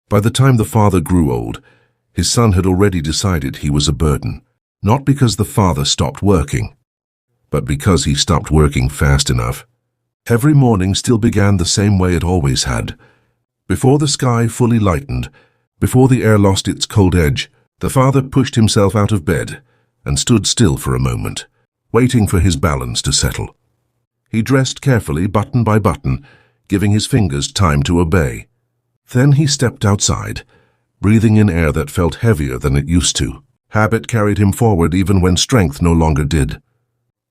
By the time the father grew old, his son had already decided he was a burden, not because the father stopped working, but because he stopped working fast enough. Every morning still began the same way it always had. Before the sky fully lightened, before the air lost its cold edge, the father pushed himself out of bed and stood still for a moment, waiting for his balance to settle. He dressed carefully, button by button, giving his fingers time to obey. Then he stepped outside, breathing in air that felt heavier than it used to. Habit carried him forward even when strength no longer did.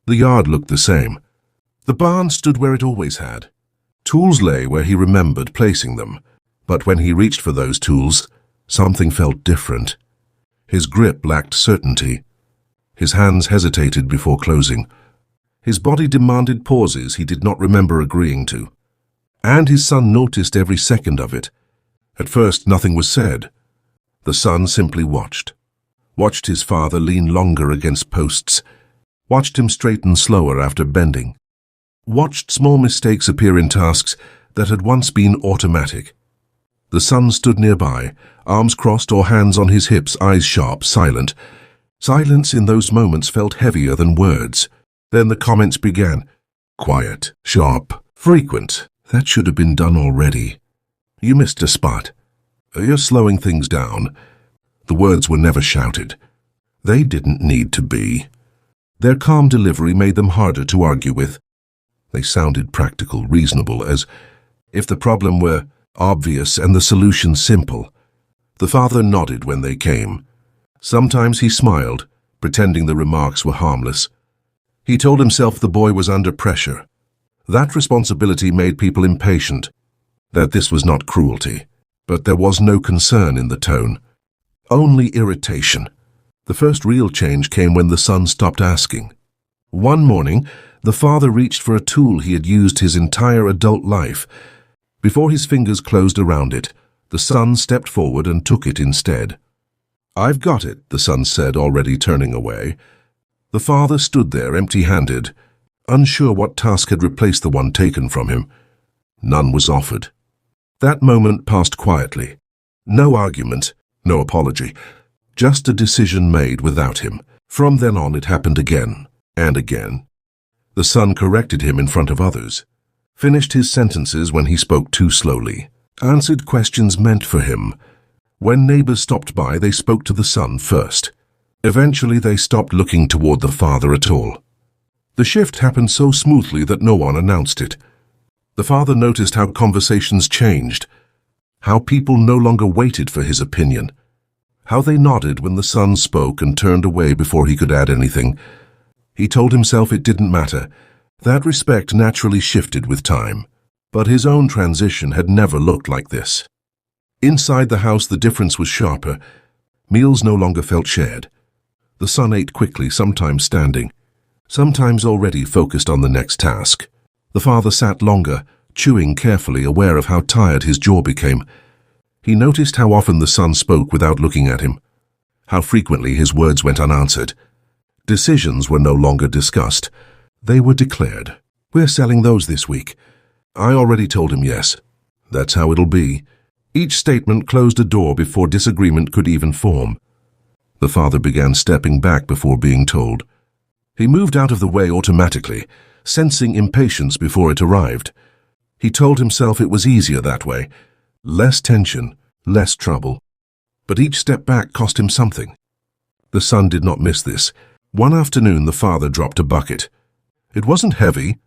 The yard looked the same. The barn stood where it always had. Tools lay where he remembered placing them, but when he reached for those tools, something felt different. His grip lacked certainty. His hands hesitated before closing. His body demanded pauses he did not remember agreeing to. And his son noticed every second of it. At first, nothing was said. The son simply watched his father lean longer against posts, watched him straighten slower after bending, watched small mistakes appear in tasks that had once been automatic. The son stood nearby, arms crossed or hands on his hips, eyes sharp, silent. Silence in those moments felt heavier than words. Then the comments began. Quiet, sharp, frequent. That should have been done already. You missed a spot. You're slowing things down. The words were never shouted. They didn't need to be. Their calm delivery made them harder to argue with. They sounded practical, reasonable, as if the problem were obvious and the solution simple. The father nodded when they came. Sometimes he smiled, pretending the remarks were harmless. He told himself the boy was under pressure. That responsibility made people impatient. That this was not cruelty, but there was no concern in the tone. Only irritation. The first real change came when the son stopped asking. One morning, the father reached for a tool he had used his entire adult life. Before his fingers closed around it, the son stepped forward and took it instead. I've got it, the son said, already turning away. The father stood there empty-handed, unsure what task had replaced the one taken from him. None was offered. That moment passed quietly. No argument, no apology, just a decision made without him. From then on it happened again and again. The son corrected him in front of others, finished his sentences when he spoke too slowly, answered questions meant for him. When neighbors stopped by, they spoke to the son first. Eventually they stopped looking toward the father at all. The shift happened so smoothly that no one announced it. The father noticed how conversations changed, how people no longer waited for his opinion, how they nodded when the son spoke and turned away before he could add anything. He told himself it didn't matter. That respect naturally shifted with time. But his own transition had never looked like this. Inside the house, the difference was sharper. Meals no longer felt shared. The son ate quickly, sometimes standing, sometimes already focused on the next task. The father sat longer, chewing carefully, aware of how tired his jaw became. He noticed how often the son spoke without looking at him, how frequently his words went unanswered. Decisions were no longer discussed. They were declared. We're selling those this week. I already told him yes. That's how it'll be. Each statement closed a door before disagreement could even form. The father began stepping back before being told. He moved out of the way automatically, sensing impatience before it arrived. He told himself it was easier that way. Less tension, less trouble. But each step back cost him something. The son did not miss this. One afternoon the father dropped a bucket. It wasn't heavy.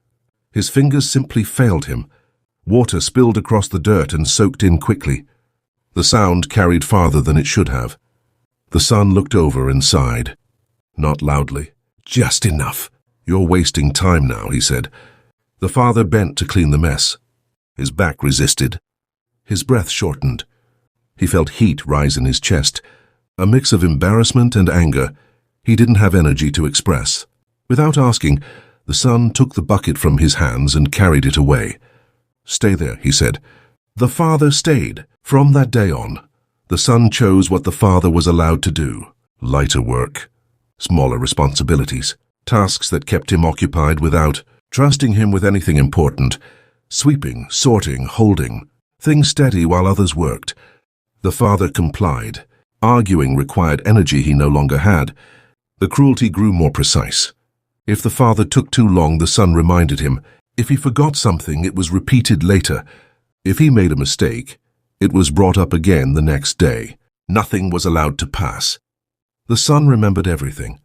His fingers simply failed him. Water spilled across the dirt and soaked in quickly. The sound carried farther than it should have. The son looked over and sighed. Not loudly. Just enough. You're wasting time now, he said. The father bent to clean the mess. His back resisted. His breath shortened. He felt heat rise in his chest, a mix of embarrassment and anger he didn't have energy to express. Without asking, the son took the bucket from his hands and carried it away. Stay there, he said. The father stayed. From that day on, the son chose what the father was allowed to do. Lighter work, smaller responsibilities, tasks that kept him occupied without trusting him with anything important. Sweeping, sorting, holding, things steady while others worked. The father complied. Arguing required energy he no longer had. The cruelty grew more precise. If the father took too long, the son reminded him. If he forgot something, it was repeated later. If he made a mistake, it was brought up again the next day. Nothing was allowed to pass. The son remembered everything.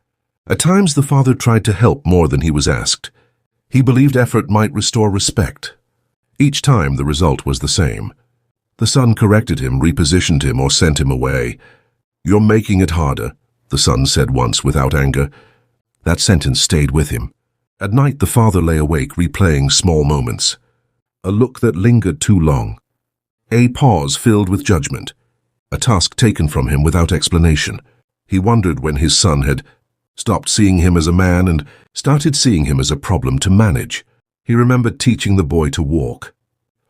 At times the father tried to help more than he was asked. He believed effort might restore respect. Each time the result was the same. The son corrected him, repositioned him, or sent him away. "You're making it harder," the son said once without anger. That sentence stayed with him. At night the father lay awake, replaying small moments. A look that lingered too long. A pause filled with judgment. A task taken from him without explanation. He wondered when his son had stopped seeing him as a man and started seeing him as a problem to manage. He remembered teaching the boy to walk,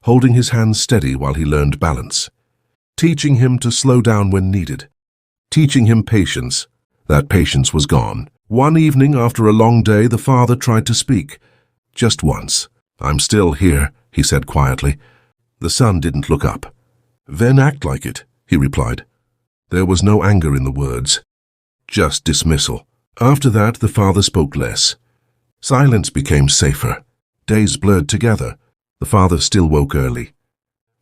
holding his hands steady while he learned balance, teaching him to slow down when needed, teaching him patience. That patience was gone. One evening after a long day, the father tried to speak. Just once. "I'm still here," he said quietly. The son didn't look up. "Then act like it," he replied. There was no anger in the words, just dismissal. After that, the father spoke less. Silence became safer. Days blurred together. The father still woke early,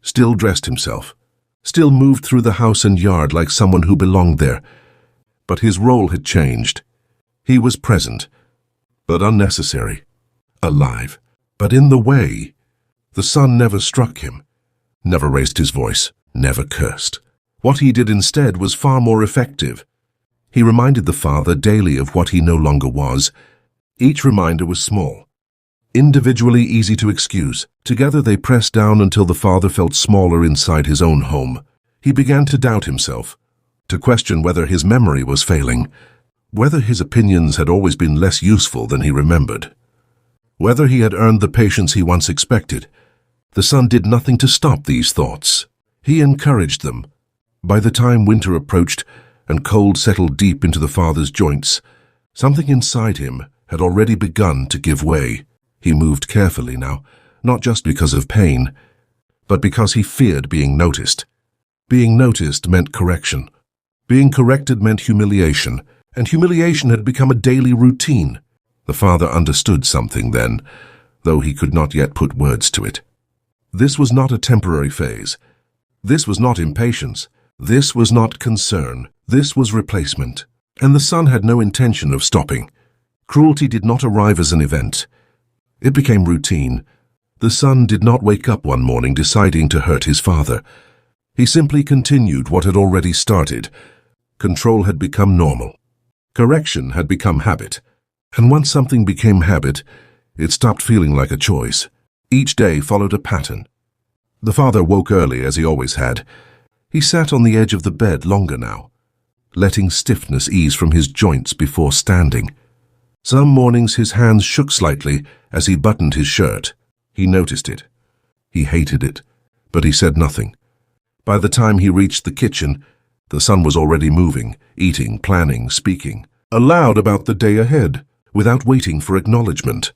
still dressed himself, still moved through the house and yard like someone who belonged there. But his role had changed. He was present, but unnecessary, alive, but in the way. The son never struck him, never raised his voice, never cursed. What he did instead was far more effective. He reminded the father daily of what he no longer was. Each reminder was small, individually easy to excuse. Together they pressed down until the father felt smaller inside his own home. He began to doubt himself, to question whether his memory was failing, whether his opinions had always been less useful than he remembered, whether he had earned the patience he once expected. The son did nothing to stop these thoughts. He encouraged them. By the time winter approached and cold settled deep into the father's joints, something inside him had already begun to give way. He moved carefully now, not just because of pain, but because he feared being noticed. Being noticed meant correction. Being corrected meant humiliation, and humiliation had become a daily routine. The father understood something then, though he could not yet put words to it. This was not a temporary phase. This was not impatience. This was not concern. This was replacement. And the son had no intention of stopping. Cruelty did not arrive as an event. It became routine. The son did not wake up one morning deciding to hurt his father. He simply continued what had already started. Control had become normal. Correction had become habit. And once something became habit, it stopped feeling like a choice. Each day followed a pattern. The father woke early, as he always had. He sat on the edge of the bed longer now, letting stiffness ease from his joints before standing. Some mornings his hands shook slightly as he buttoned his shirt. He noticed it. He hated it, but he said nothing. By the time he reached the kitchen, the son was already moving, eating, planning, speaking, aloud about the day ahead, without waiting for acknowledgement.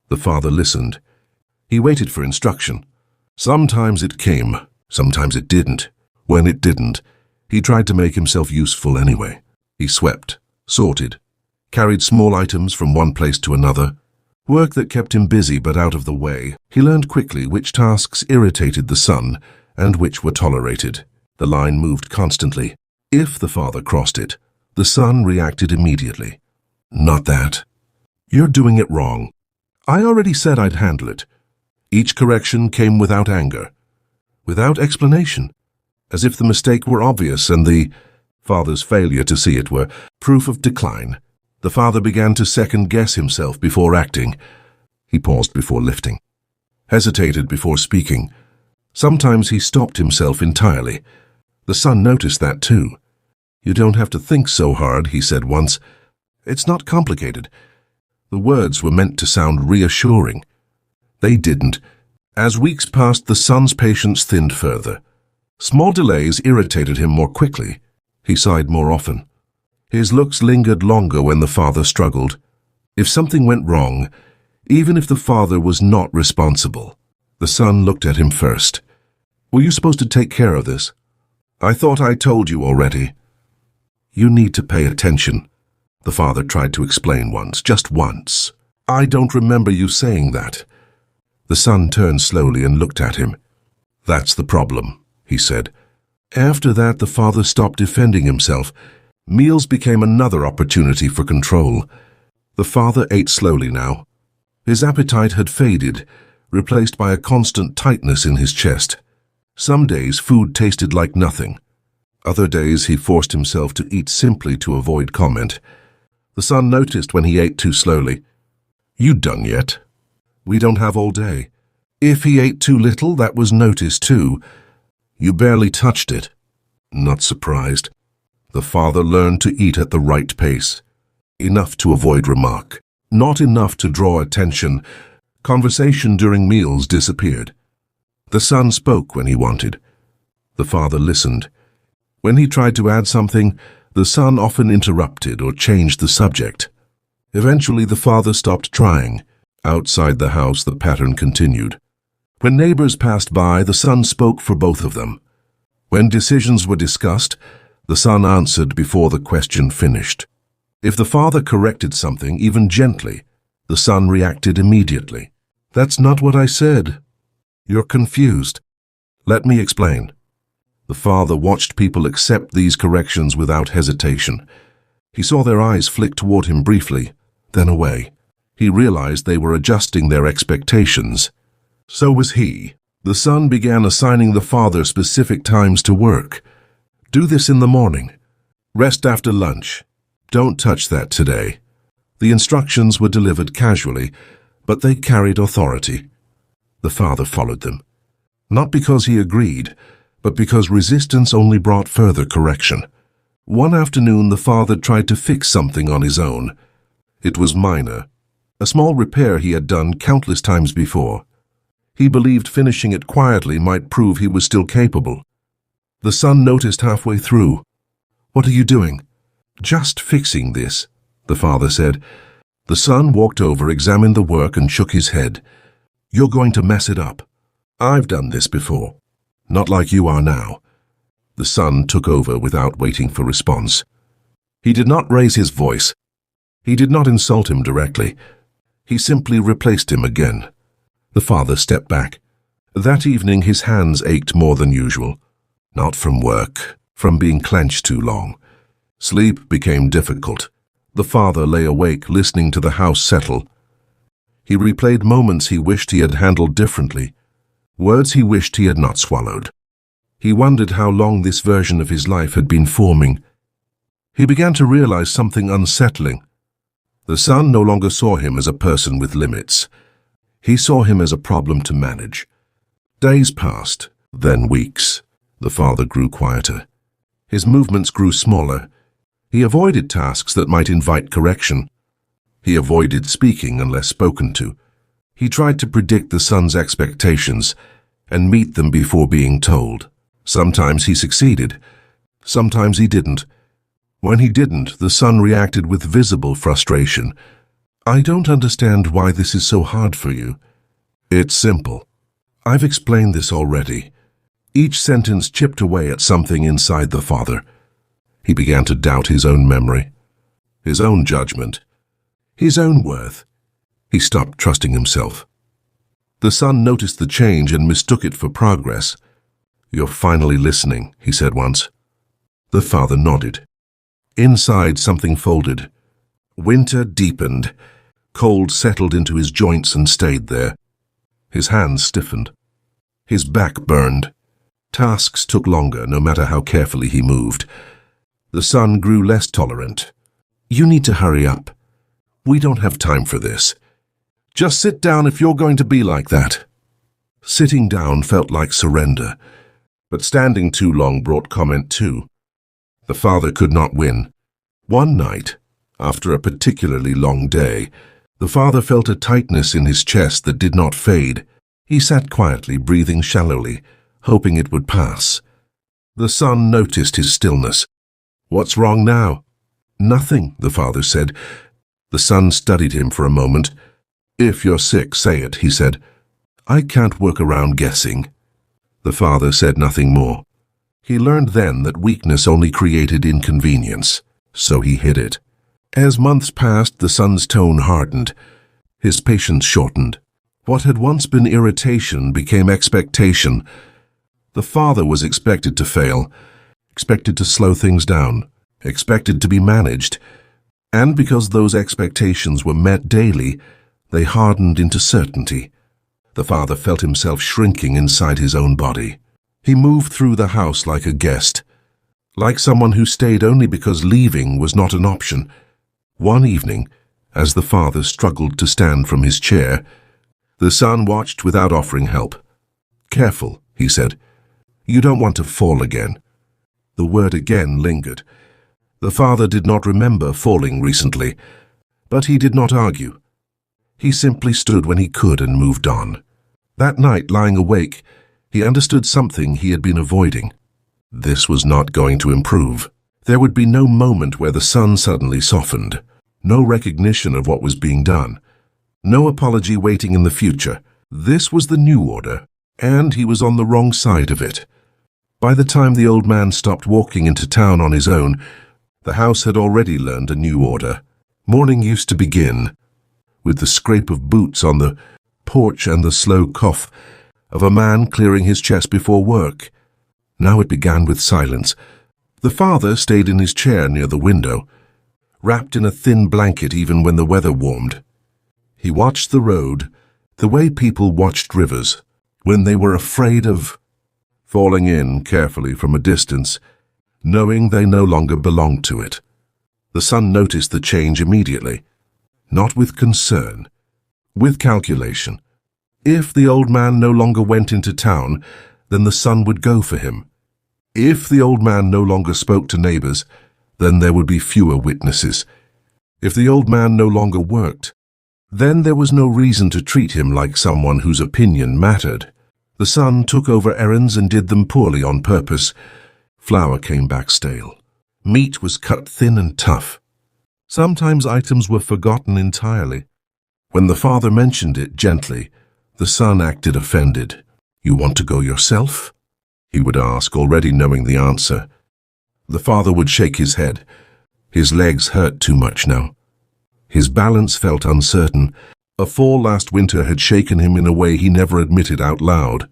The father listened. He waited for instruction. Sometimes it came, sometimes it didn't. When it didn't, he tried to make himself useful anyway. He swept, sorted, carried small items from one place to another, work that kept him busy but out of the way. He learned quickly which tasks irritated the son and which were tolerated. The line moved constantly. If the father crossed it, the son reacted immediately. "Not that. You're doing it wrong. I already said I'd handle it." Each correction came without anger, without explanation, as if the mistake were obvious and the father's failure to see it were proof of decline. The father began to second-guess himself before acting. He paused before lifting, hesitated before speaking. Sometimes he stopped himself entirely. The son noticed that too. "You don't have to think so hard," he said once. "It's not complicated." The words were meant to sound reassuring. They didn't. As weeks passed, the son's patience thinned further. Small delays irritated him more quickly. He sighed more often. His looks lingered longer when the father struggled. If something went wrong, even if the father was not responsible, the son looked at him first. "Were you supposed to take care of this?" I thought I told you already. You need to pay attention, the father tried to explain once, just once. I don't remember you saying that. The son turned slowly and looked at him. That's the problem, he said. After that, the father stopped defending himself. Meals became another opportunity for control. The father ate slowly now. His appetite had faded, replaced by a constant tightness in his chest. Some days food tasted like nothing. Other days he forced himself to eat simply to avoid comment. The son noticed when he ate too slowly. You done yet? We don't have all day. If he ate too little, that was noticed too. You barely touched it. Not surprised. The father learned to eat at the right pace. Enough to avoid remark. Not enough to draw attention. Conversation during meals disappeared. The son spoke when he wanted. The father listened. When he tried to add something, the son often interrupted or changed the subject. Eventually, the father stopped trying. Outside the house, the pattern continued. When neighbors passed by, the son spoke for both of them. When decisions were discussed, the son answered before the question finished. If the father corrected something, even gently, the son reacted immediately. That's not what I said. You're confused. Let me explain. The father watched people accept these corrections without hesitation. He saw their eyes flick toward him briefly, then away. He realized they were adjusting their expectations. So was he. The son began assigning the father specific times to work. Do this in the morning. Rest after lunch. Don't touch that today. The instructions were delivered casually, but they carried authority. The father followed them. Not because he agreed, but because resistance only brought further correction. One afternoon, the father tried to fix something on his own. It was minor, a small repair he had done countless times before. He believed finishing it quietly might prove he was still capable. The son noticed halfway through. What are you doing? Just fixing this, the father said. The son walked over, examined the work, and shook his head. You're going to mess it up. I've done this before. Not like you are now. The son took over without waiting for response. He did not raise his voice. He did not insult him directly. He simply replaced him again. The father stepped back. That evening his hands ached more than usual. Not from work, from being clenched too long. Sleep became difficult. The father lay awake, listening to the house settle. He replayed moments he wished he had handled differently, words he wished he had not swallowed. He wondered how long this version of his life had been forming. He began to realize something unsettling. The son no longer saw him as a person with limits. He saw him as a problem to manage. Days passed, then weeks. The father grew quieter. His movements grew smaller. He avoided tasks that might invite correction. He avoided speaking unless spoken to. He tried to predict the son's expectations and meet them before being told. Sometimes he succeeded. Sometimes he didn't. When he didn't, the son reacted with visible frustration. I don't understand why this is so hard for you. It's simple. I've explained this already. Each sentence chipped away at something inside the father. He began to doubt his own memory, his own judgment, his own worth. He stopped trusting himself. The son noticed the change and mistook it for progress. You're finally listening, he said once. The father nodded. Inside, something folded. Winter deepened. Cold settled into his joints and stayed there. His hands stiffened. His back burned. Tasks took longer, no matter how carefully he moved. The son grew less tolerant. You need to hurry up. We don't have time for this. Just sit down if you're going to be like that. Sitting down felt like surrender, but standing too long brought comment too. The father could not win. One night, after a particularly long day, the father felt a tightness in his chest that did not fade. He sat quietly, breathing shallowly, hoping it would pass. The son noticed his stillness. What's wrong now? Nothing, the father said. The son studied him for a moment. If you're sick, say it, he said. I can't work around guessing. The father said nothing more. He learned then that weakness only created inconvenience, so he hid it. As months passed, the son's tone hardened. His patience shortened. What had once been irritation became expectation. The father was expected to fail, expected to slow things down, expected to be managed. And because those expectations were met daily, they hardened into certainty. The father felt himself shrinking inside his own body. He moved through the house like a guest, like someone who stayed only because leaving was not an option. One evening, as the father struggled to stand from his chair, the son watched without offering help. "Careful," he said. "You don't want to fall again." The word again lingered. The father did not remember falling recently, but he did not argue. He simply stood when he could and moved on. That night, lying awake, he understood something he had been avoiding. This was not going to improve. There would be no moment where the son suddenly softened, no recognition of what was being done, no apology waiting in the future. This was the new order, and he was on the wrong side of it. By the time the old man stopped walking into town on his own, the house had already learned a new order. Morning used to begin with the scrape of boots on the porch and the slow cough of a man clearing his chest before work. Now it began with silence. The father stayed in his chair near the window, wrapped in a thin blanket even when the weather warmed. He watched the road, the way people watched rivers, when they were afraid of falling in carefully from a distance, knowing they no longer belonged to it. The son noticed the change immediately, not with concern, with calculation. If the old man no longer went into town, then the son would go for him. If the old man no longer spoke to neighbors, then there would be fewer witnesses. If the old man no longer worked, then there was no reason to treat him like someone whose opinion mattered. The son took over errands and did them poorly on purpose. Flour came back stale. Meat was cut thin and tough. Sometimes items were forgotten entirely. When the father mentioned it gently, the son acted offended. "You want to go yourself?" he would ask, already knowing the answer. The father would shake his head. His legs hurt too much now. His balance felt uncertain. A fall last winter had shaken him in a way he never admitted out loud.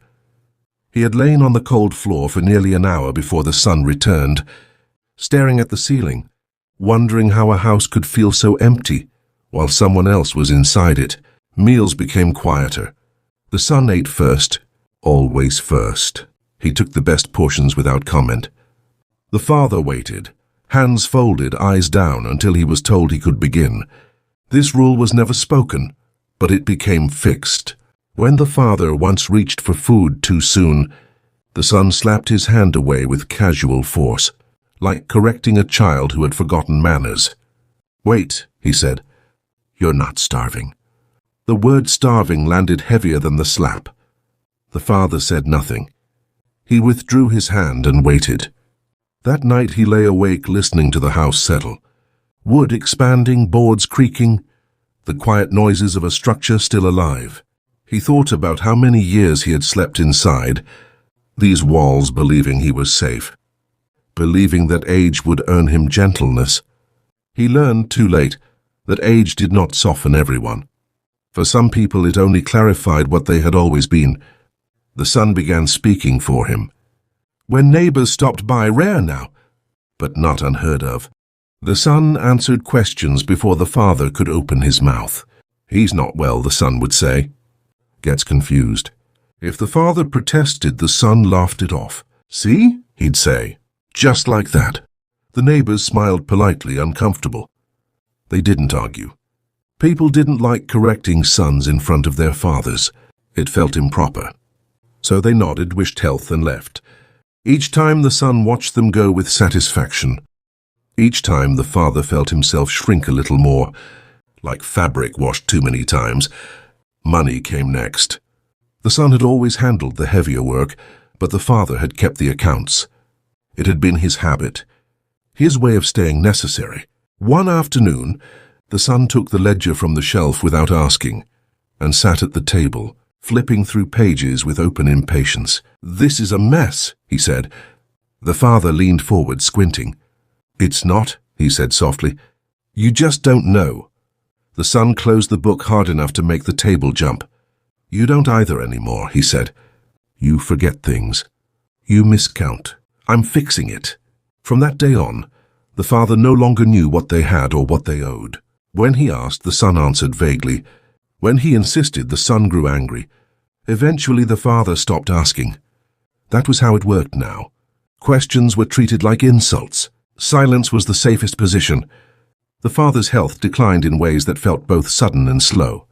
He had lain on the cold floor for nearly an hour before the son returned, staring at the ceiling, wondering how a house could feel so empty while someone else was inside it. Meals became quieter. The son ate first, always first. He took the best portions without comment. The father waited, hands folded, eyes down, until he was told he could begin. This rule was never spoken, but it became fixed. When the father once reached for food too soon, the son slapped his hand away with casual force, like correcting a child who had forgotten manners. "Wait," he said. "You're not starving." The word starving landed heavier than the slap. The father said nothing. He withdrew his hand and waited. That night he lay awake listening to the house settle. Wood expanding, boards creaking, the quiet noises of a structure still alive. He thought about how many years he had slept inside, these walls, believing he was safe, believing that age would earn him gentleness. He learned too late that age did not soften everyone. For some people it only clarified what they had always been. The son began speaking for him. When neighbors stopped by, rare now, but not unheard of. The son answered questions before the father could open his mouth. "He's not well," the son would say. Gets confused. If the father protested, the son laughed it off. "See?" he'd say. Just like that. The neighbors smiled politely, uncomfortable. They didn't argue. People didn't like correcting sons in front of their fathers. It felt improper. So they nodded, wished health, and left. Each time the son watched them go with satisfaction. Each time the father felt himself shrink a little more, like fabric washed too many times. Money came next. The son had always handled the heavier work, but the father had kept the accounts. It had been his habit, his way of staying necessary. One afternoon, the son took the ledger from the shelf without asking, and sat at the table, flipping through pages with open impatience. "This is a mess," he said. The father leaned forward, squinting. "It's not," he said softly. "You just don't know." The son closed the book hard enough to make the table jump. "You don't either anymore," he said. "You forget things. You miscount. I'm fixing it." From that day on, the father no longer knew what they had or what they owed. When he asked, the son answered vaguely. When he insisted, the son grew angry. Eventually, the father stopped asking. That was how it worked now. Questions were treated like insults. Silence was the safest position. The father's health declined in ways that felt both sudden and slow.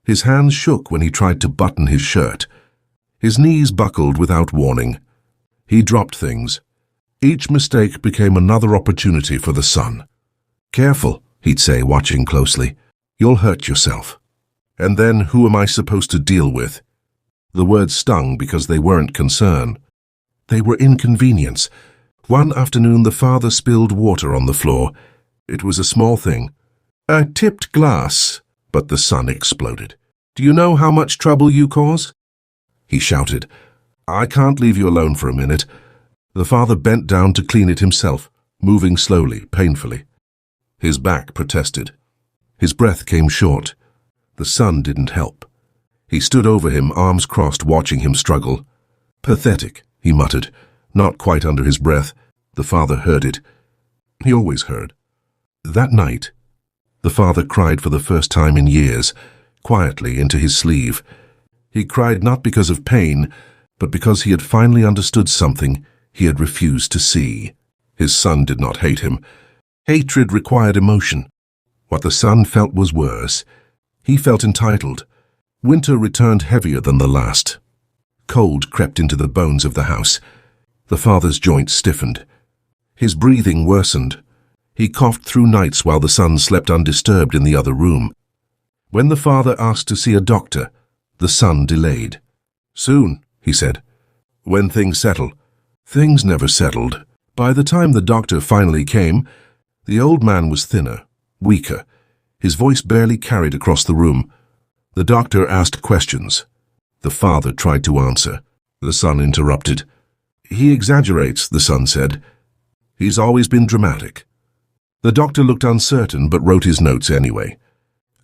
His hands shook when he tried to button his shirt. His knees buckled without warning. He dropped things. Each mistake became another opportunity for the son. "Careful," he'd say, watching closely. "You'll hurt yourself." And then, who am I supposed to deal with? The words stung because they weren't concern. They were inconvenience. One afternoon, the father spilled water on the floor. It was a small thing. "A tipped glass," but the son exploded. "Do you know how much trouble you cause?" He shouted. "I can't leave you alone for a minute." The father bent down to clean it himself, moving slowly, painfully. His back protested. His breath came short. The son didn't help. He stood over him, arms crossed, watching him struggle. "Pathetic," he muttered, not quite under his breath. The father heard it. He always heard. That night, the father cried for the first time in years, quietly into his sleeve. He cried not because of pain, but because he had finally understood something he had refused to see. His son did not hate him. Hatred required emotion. What the son felt was worse. He felt entitled. Winter returned heavier than the last. Cold crept into the bones of the house. The father's joints stiffened. His breathing worsened. He coughed through nights while the son slept undisturbed in the other room. When the father asked to see a doctor, the son delayed. "Soon," he said. "When things settle." Things never settled. By the time the doctor finally came, the old man was thinner, weaker. His voice barely carried across the room. The doctor asked questions. The father tried to answer. The son interrupted. "He exaggerates," the son said. "He's always been dramatic." The doctor looked uncertain but wrote his notes anyway.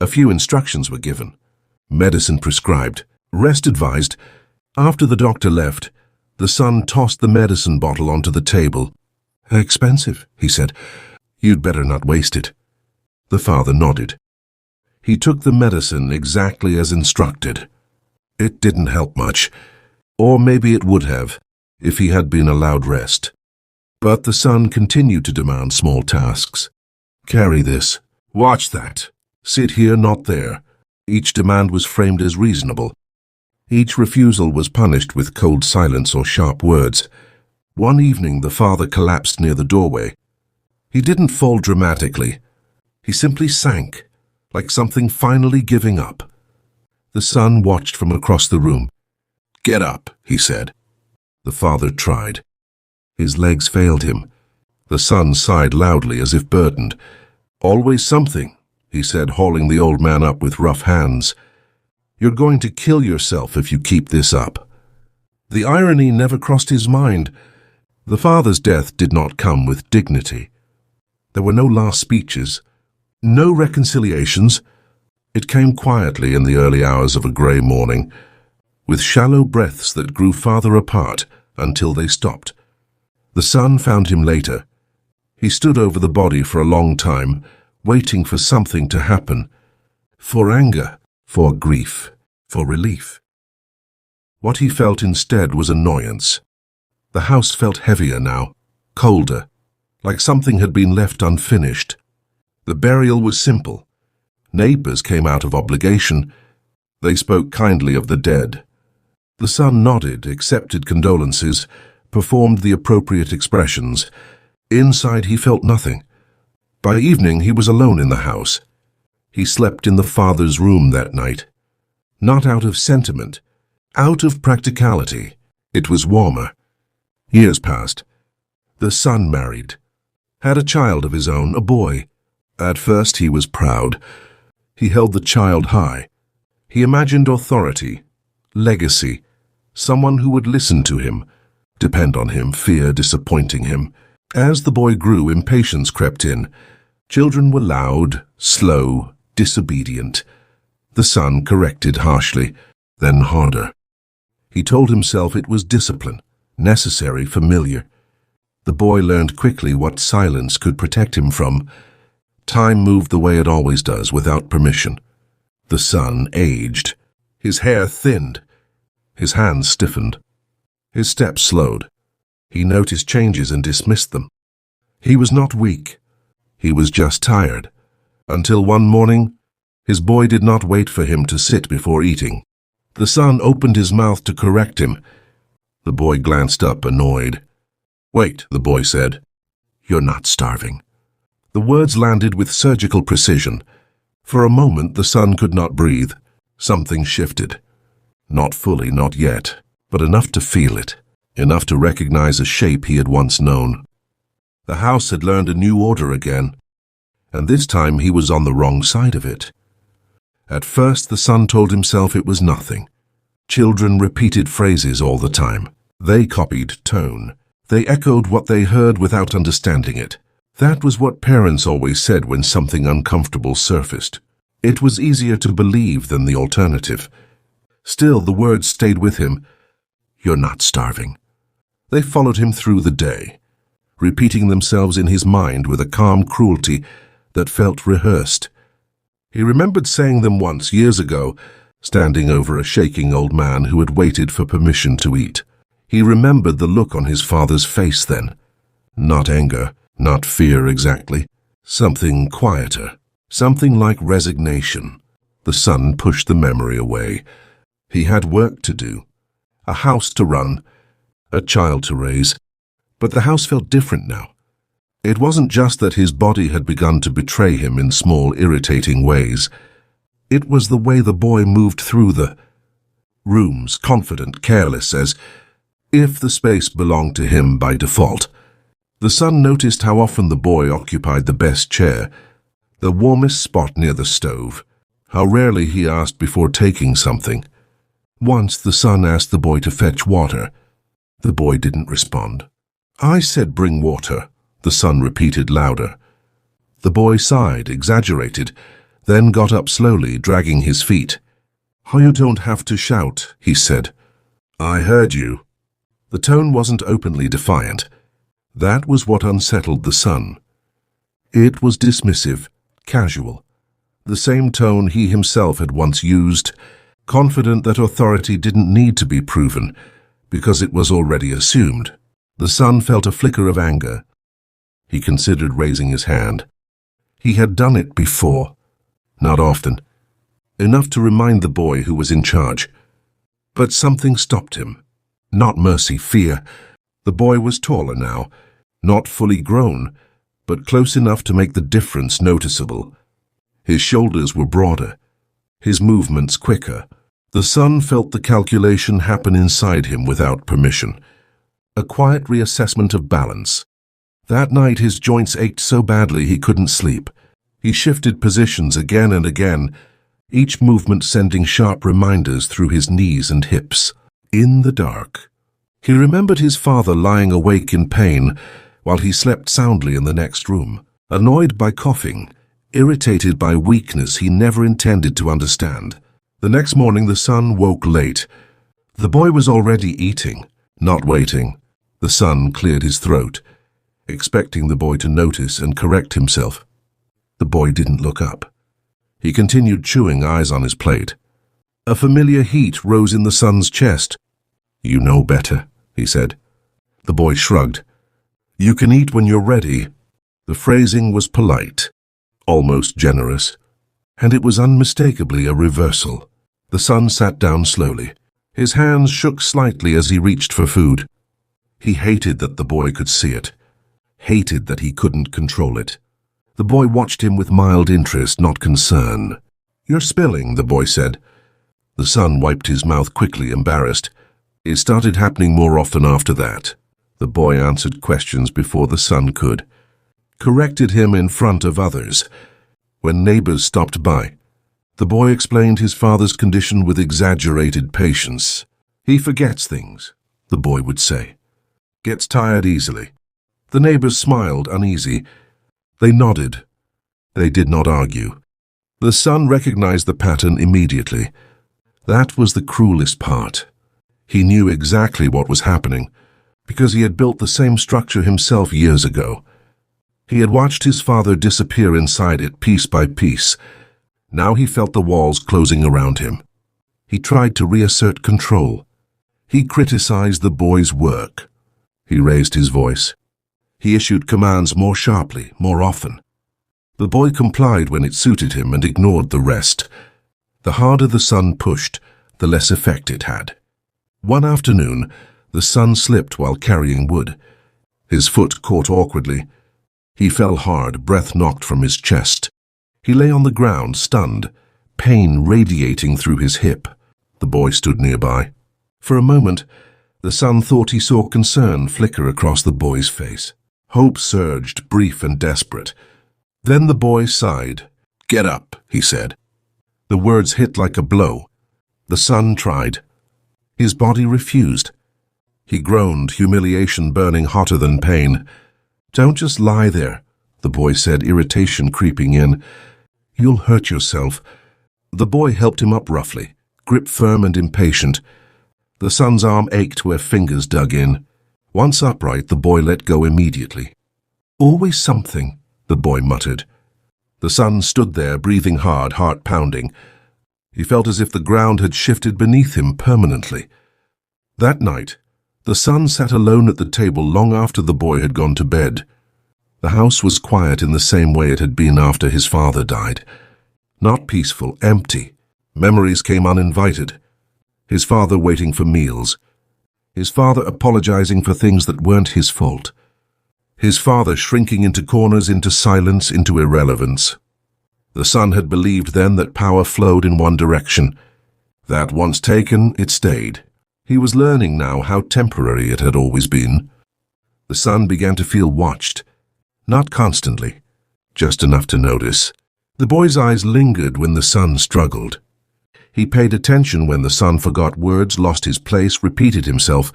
A few instructions were given. Medicine prescribed. Rest advised. After the doctor left, the son tossed the medicine bottle onto the table. "Expensive," he said. "You'd better not waste it." The father nodded. He took the medicine exactly as instructed. It didn't help much, or maybe it would have, if he had been allowed rest. But the son continued to demand small tasks. "Carry this. Watch that. Sit here, not there." Each demand was framed as reasonable. Each refusal was punished with cold silence or sharp words. One evening, the father collapsed near the doorway. He didn't fall dramatically. He simply sank, like something finally giving up. The son watched from across the room. "Get up," he said. The father tried. His legs failed him. The son sighed loudly as if burdened. "Always something," he said, hauling the old man up with rough hands. "You're going to kill yourself if you keep this up." The irony never crossed his mind. The father's death did not come with dignity. There were no last speeches, no reconciliations. It came quietly in the early hours of a grey morning, with shallow breaths that grew farther apart until they stopped. The son found him later. He stood over the body for a long time, waiting for something to happen. For anger, for grief, for relief. What he felt instead was annoyance. The house felt heavier now, colder, like something had been left unfinished. The burial was simple. Neighbors came out of obligation. They spoke kindly of the dead. The son nodded, accepted condolences, performed the appropriate expressions. Inside he felt nothing. By evening he was alone in the house. He slept in the father's room that night. Not out of sentiment, out of practicality. It was warmer. Years passed. The son married. Had a child of his own, a boy. At first he was proud. He held the child high. He imagined authority, legacy, someone who would listen to him. depend on him, fear disappointing him. As the boy grew, impatience crept in. Children were loud, slow, disobedient. The son corrected harshly, then harder. He told himself it was discipline, necessary, familiar. The boy learned quickly what silence could protect him from. Time moved the way it always does, without permission. The son aged. His hair thinned. His hands stiffened. His steps slowed. He noticed changes and dismissed them. He was not weak. He was just tired. Until one morning, his boy did not wait for him to sit before eating. The son opened his mouth to correct him. The boy glanced up, annoyed. "Wait," the boy said. "You're not starving." The words landed with surgical precision. For a moment, the son could not breathe. Something shifted. Not fully, not yet, but enough to feel it, enough to recognize a shape he had once known. The house had learned a new order again, and this time he was on the wrong side of it. At first, the son told himself it was nothing. Children repeated phrases all the time. They copied tone. They echoed what they heard without understanding it. That was what parents always said when something uncomfortable surfaced. It was easier to believe than the alternative. Still, the words stayed with him. "You're not starving." They followed him through the day, repeating themselves in his mind with a calm cruelty that felt rehearsed. He remembered saying them once, years ago, standing over a shaking old man who had waited for permission to eat. He remembered the look on his father's face then. Not anger, not fear exactly. Something quieter, something like resignation. The son pushed the memory away. He had work to do, a house to run, a child to raise. But the house felt different now. It wasn't just that his body had begun to betray him in small, irritating ways. It was the way the boy moved through the rooms, confident, careless, as if the space belonged to him by default. The son noticed how often the boy occupied the best chair, the warmest spot near the stove, how rarely he asked before taking something. Once the son asked the boy to fetch water. The boy didn't respond. "I said bring water," the son repeated louder. The boy sighed, exaggerated, then got up slowly, dragging his feet. "Oh, you don't have to shout," he said. "I heard you." The tone wasn't openly defiant. That was what unsettled the son. It was dismissive, casual, the same tone he himself had once used, confident that authority didn't need to be proven, because it was already assumed. The son felt a flicker of anger. He considered raising his hand. He had done it before. Not often. Enough to remind the boy who was in charge. But something stopped him. Not mercy, fear. The boy was taller now, not fully grown, but close enough to make the difference noticeable. His shoulders were broader, his movements quicker. The son felt the calculation happen inside him without permission. A quiet reassessment of balance. That night his joints ached so badly he couldn't sleep. He shifted positions again and again, each movement sending sharp reminders through his knees and hips. In the dark, he remembered his father lying awake in pain while he slept soundly in the next room, annoyed by coughing, irritated by weakness he never intended to understand. The next morning the son woke late. The boy was already eating, not waiting. The son cleared his throat, expecting the boy to notice and correct himself. The boy didn't look up. He continued chewing, eyes on his plate. A familiar heat rose in the son's chest. "You know better," he said. The boy shrugged. "You can eat when you're ready." The phrasing was polite, almost generous, and it was unmistakably a reversal. The son sat down slowly. His hands shook slightly as he reached for food. He hated that the boy could see it, hated that he couldn't control it. The boy watched him with mild interest, not concern. "You're spilling," the boy said. The son wiped his mouth quickly, embarrassed. It started happening more often after that. The boy answered questions before the son could, corrected him in front of others. When neighbors stopped by, the boy explained his father's condition with exaggerated patience. "He forgets things," the boy would say. Gets tired easily. The neighbors smiled, uneasy. They nodded. They did not argue. The son recognized the pattern immediately. That was the cruelest part. He knew exactly what was happening, because he had built the same structure himself years ago. He had watched his father disappear inside it piece by piece. Now he felt the walls closing around him. He tried to reassert control. He criticized the boy's work. He raised his voice. He issued commands more sharply, more often. The boy complied when it suited him and ignored the rest. The harder the son pushed, the less effect it had. One afternoon, the son slipped while carrying wood. His foot caught awkwardly. He fell hard, breath knocked from his chest. He lay on the ground, stunned, pain radiating through his hip. The boy stood nearby. For a moment, the son thought he saw concern flicker across the boy's face. Hope surged, brief and desperate. Then the boy sighed. "Get up," he said. The words hit like a blow. The son tried. His body refused. He groaned, humiliation burning hotter than pain. "Don't just lie there," the boy said, irritation creeping in. "You'll hurt yourself." The boy helped him up roughly, grip firm and impatient. The son's arm ached where fingers dug in. Once upright, the boy let go immediately. "Always something," the boy muttered. The son stood there, breathing hard, heart pounding. He felt as if the ground had shifted beneath him permanently. That night, the son sat alone at the table long after the boy had gone to bed. The house was quiet in the same way it had been after his father died. Not peaceful, empty. Memories came uninvited. His father waiting for meals. His father apologizing for things that weren't his fault. His father shrinking into corners, into silence, into irrelevance. The son had believed then that power flowed in one direction. That once taken, it stayed. He was learning now how temporary it had always been. The son began to feel watched. Not constantly, just enough to notice. The boy's eyes lingered when the son struggled. He paid attention when the son forgot words, lost his place, repeated himself.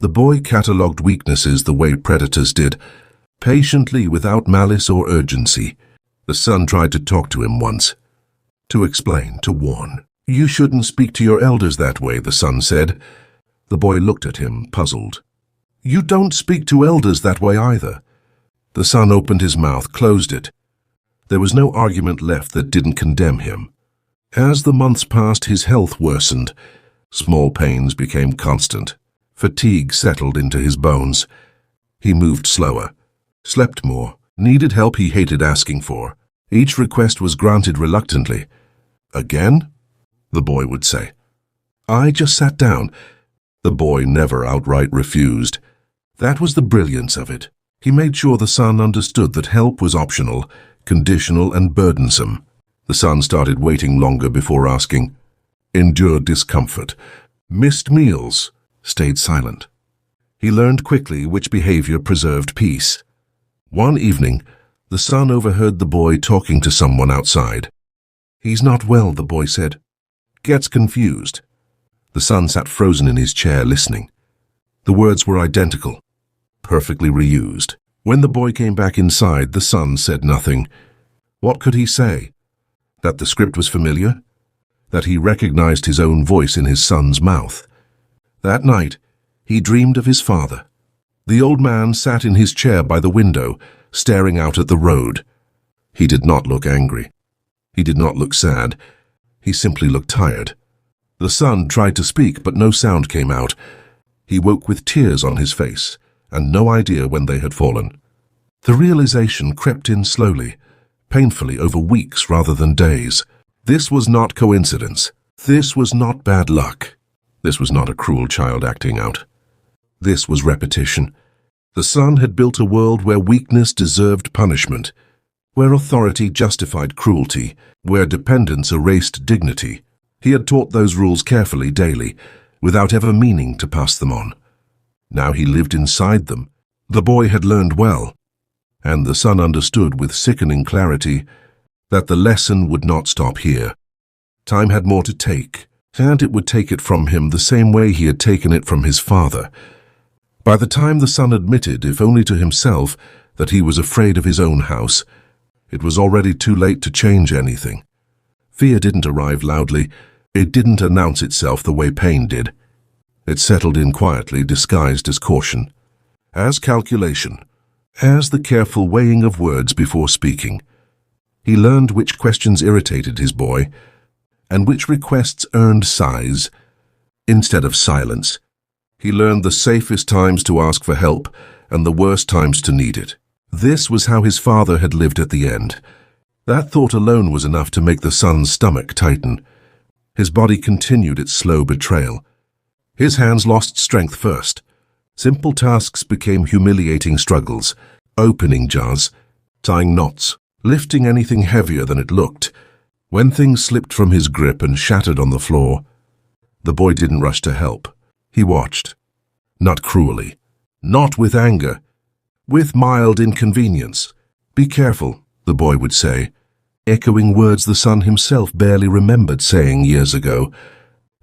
The boy catalogued weaknesses the way predators did, patiently, without malice or urgency. The son tried to talk to him once, to explain, to warn. "You shouldn't speak to your elders that way," the son said. The boy looked at him, puzzled. "You don't speak to elders that way either." The son opened his mouth, closed it. There was no argument left that didn't condemn him. As the months passed, his health worsened. Small pains became constant. Fatigue settled into his bones. He moved slower, slept more, needed help he hated asking for. Each request was granted reluctantly. "Again?" the boy would say. "I just sat down." The boy never outright refused. That was the brilliance of it. He made sure the son understood that help was optional, conditional and burdensome. The son started waiting longer before asking. Endured discomfort. Missed meals. Stayed silent. He learned quickly which behavior preserved peace. One evening, the son overheard the boy talking to someone outside. "He's not well," the boy said. "Gets confused." The son sat frozen in his chair, listening. The words were identical, perfectly reused. When the boy came back inside, the son said nothing. What could he say? That the script was familiar? That he recognized his own voice in his son's mouth? That night, he dreamed of his father. The old man sat in his chair by the window, staring out at the road. He did not look angry. He did not look sad. He simply looked tired. The son tried to speak, but no sound came out. He woke with tears on his face, and no idea when they had fallen. The realization crept in slowly, painfully over weeks rather than days. This was not coincidence. This was not bad luck. This was not a cruel child acting out. This was repetition. The son had built a world where weakness deserved punishment, where authority justified cruelty, where dependence erased dignity. He had taught those rules carefully daily, without ever meaning to pass them on. Now he lived inside them. The boy had learned well, and the son understood with sickening clarity that the lesson would not stop here. Time had more to take, and it would take it from him the same way he had taken it from his father. By the time the son admitted, if only to himself, that he was afraid of his own house, it was already too late to change anything. Fear didn't arrive loudly. It didn't announce itself the way pain did. It settled in quietly, disguised as caution, as calculation, as the careful weighing of words before speaking. He learned which questions irritated his boy, and which requests earned sighs instead of silence. He learned the safest times to ask for help and the worst times to need it. This was how his father had lived at the end. That thought alone was enough to make the son's stomach tighten. His body continued its slow betrayal. His hands lost strength first. Simple tasks became humiliating struggles, opening jars, tying knots, lifting anything heavier than it looked. When things slipped from his grip and shattered on the floor, the boy didn't rush to help. He watched. Not cruelly, not with anger, with mild inconvenience. "Be careful," the boy would say, echoing words the son himself barely remembered saying years ago.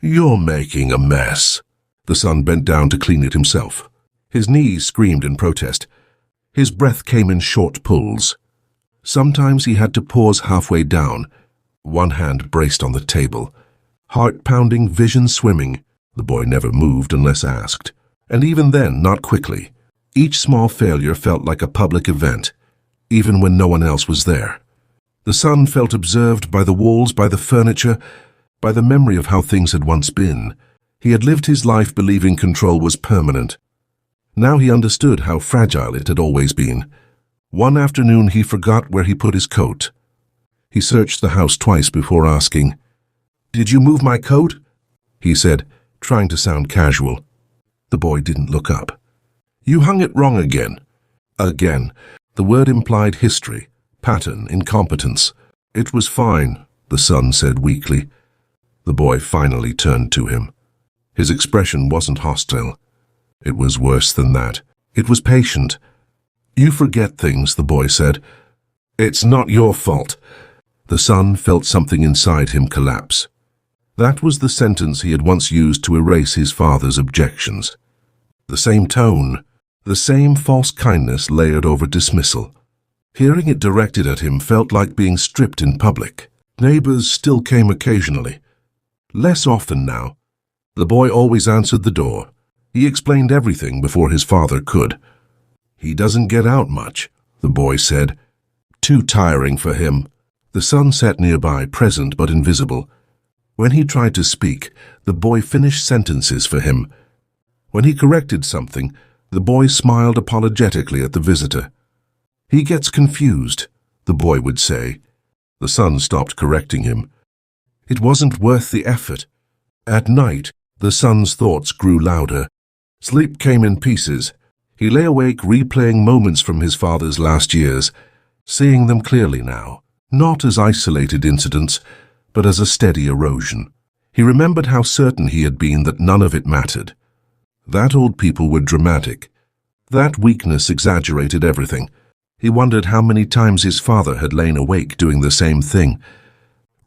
"You're making a mess." The son bent down to clean it himself. His knees screamed in protest. His breath came in short pulls. Sometimes he had to pause halfway down, one hand braced on the table. Heart pounding, vision swimming. The boy never moved unless asked. And even then, not quickly. Each small failure felt like a public event, even when no one else was there. The son felt observed by the walls, by the furniture, by the memory of how things had once been. He had lived his life believing control was permanent. Now he understood how fragile it had always been. One afternoon he forgot where he put his coat. He searched the house twice before asking, "Did you move my coat?" he said, trying to sound casual. The boy didn't look up. "You hung it wrong again." Again. The word implied history, pattern, incompetence. "It was fine," the son said weakly. The boy finally turned to him. His expression wasn't hostile. It was worse than that. It was patient. "You forget things," the boy said. "It's not your fault." The son felt something inside him collapse. That was the sentence he had once used to erase his father's objections. The same tone, the same false kindness layered over dismissal. Hearing it directed at him felt like being stripped in public. Neighbors still came occasionally. Less often now. The boy always answered the door. He explained everything before his father could. "He doesn't get out much," the boy said. "Too tiring for him." The son sat nearby, present but invisible. When he tried to speak, the boy finished sentences for him. When he corrected something, the boy smiled apologetically at the visitor. "He gets confused," the boy would say. The son stopped correcting him. It wasn't worth the effort. At night, the son's thoughts grew louder. Sleep came in pieces. He lay awake replaying moments from his father's last years, seeing them clearly now, not as isolated incidents, but as a steady erosion. He remembered how certain he had been that none of it mattered. That old people were dramatic. That weakness exaggerated everything. He wondered how many times his father had lain awake doing the same thing,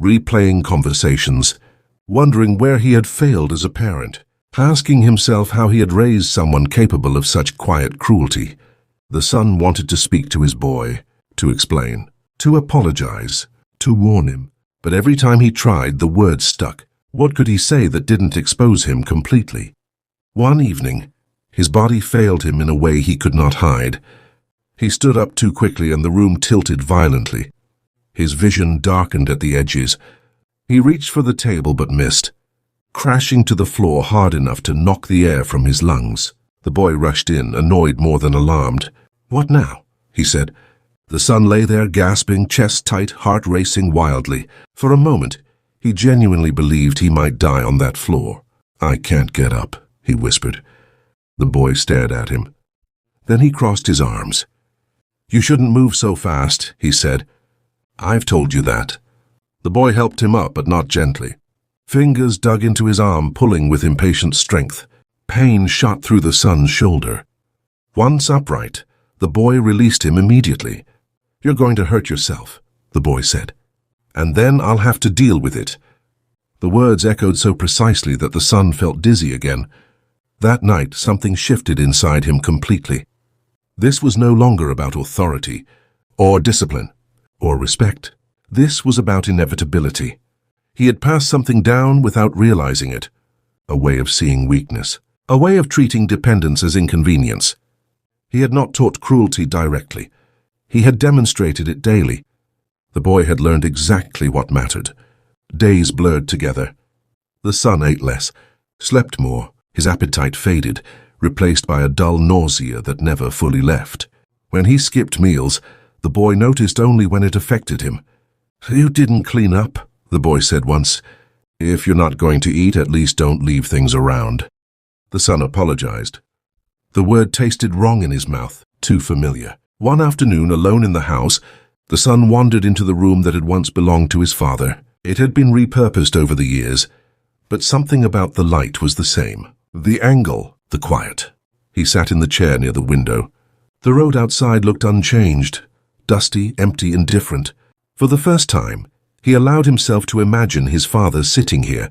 replaying conversations, wondering where he had failed as a parent, asking himself how he had raised someone capable of such quiet cruelty. The son wanted to speak to his boy, to explain, to apologize, to warn him. But every time he tried, the words stuck. What could he say that didn't expose him completely? One evening, his body failed him in a way he could not hide. He stood up too quickly and the room tilted violently. His vision darkened at the edges. He reached for the table but missed, crashing to the floor hard enough to knock the air from his lungs. The boy rushed in, annoyed more than alarmed. "What now?" he said. The son lay there gasping, chest tight, heart racing wildly. For a moment, he genuinely believed he might die on that floor. "I can't get up," he whispered. The boy stared at him. Then he crossed his arms. "You shouldn't move so fast," he said. "I've told you that." The boy helped him up, but not gently. Fingers dug into his arm, pulling with impatient strength. Pain shot through the son's shoulder. Once upright, the boy released him immediately. "You're going to hurt yourself," the boy said. "And then I'll have to deal with it." The words echoed so precisely that the son felt dizzy again. That night, something shifted inside him completely. This was no longer about authority, or discipline, or respect. This was about inevitability. He had passed something down without realizing it. A way of seeing weakness. A way of treating dependence as inconvenience. He had not taught cruelty directly. He had demonstrated it daily. The boy had learned exactly what mattered. Days blurred together. The son ate less, slept more. His appetite faded, replaced by a dull nausea that never fully left. When he skipped meals, the boy noticed only when it affected him. "You didn't clean up," the boy said once. "If you're not going to eat, at least don't leave things around." The son apologized. The word tasted wrong in his mouth, too familiar. One afternoon, alone in the house, the son wandered into the room that had once belonged to his father. It had been repurposed over the years, but something about the light was the same. The angle, the quiet. He sat in the chair near the window. The road outside looked unchanged, dusty, empty, and different. For the first time, he allowed himself to imagine his father sitting here,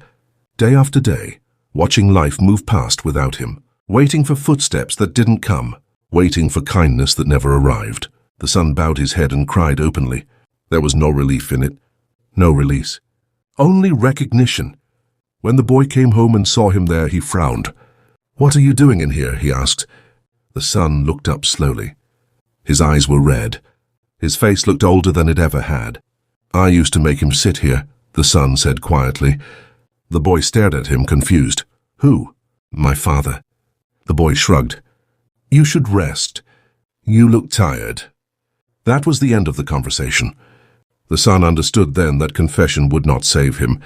day after day, watching life move past without him, waiting for footsteps that didn't come, waiting for kindness that never arrived. The son bowed his head and cried openly. There was no relief in it, no release, only recognition. When the boy came home and saw him there, he frowned. "What are you doing in here?" he asked. The son looked up slowly. His eyes were red. His face looked older than it ever had. "I used to make him sit here," the son said quietly. The boy stared at him, confused. "Who?" "My father." The boy shrugged. "You should rest. You look tired." That was the end of the conversation. The son understood then that confession would not save him.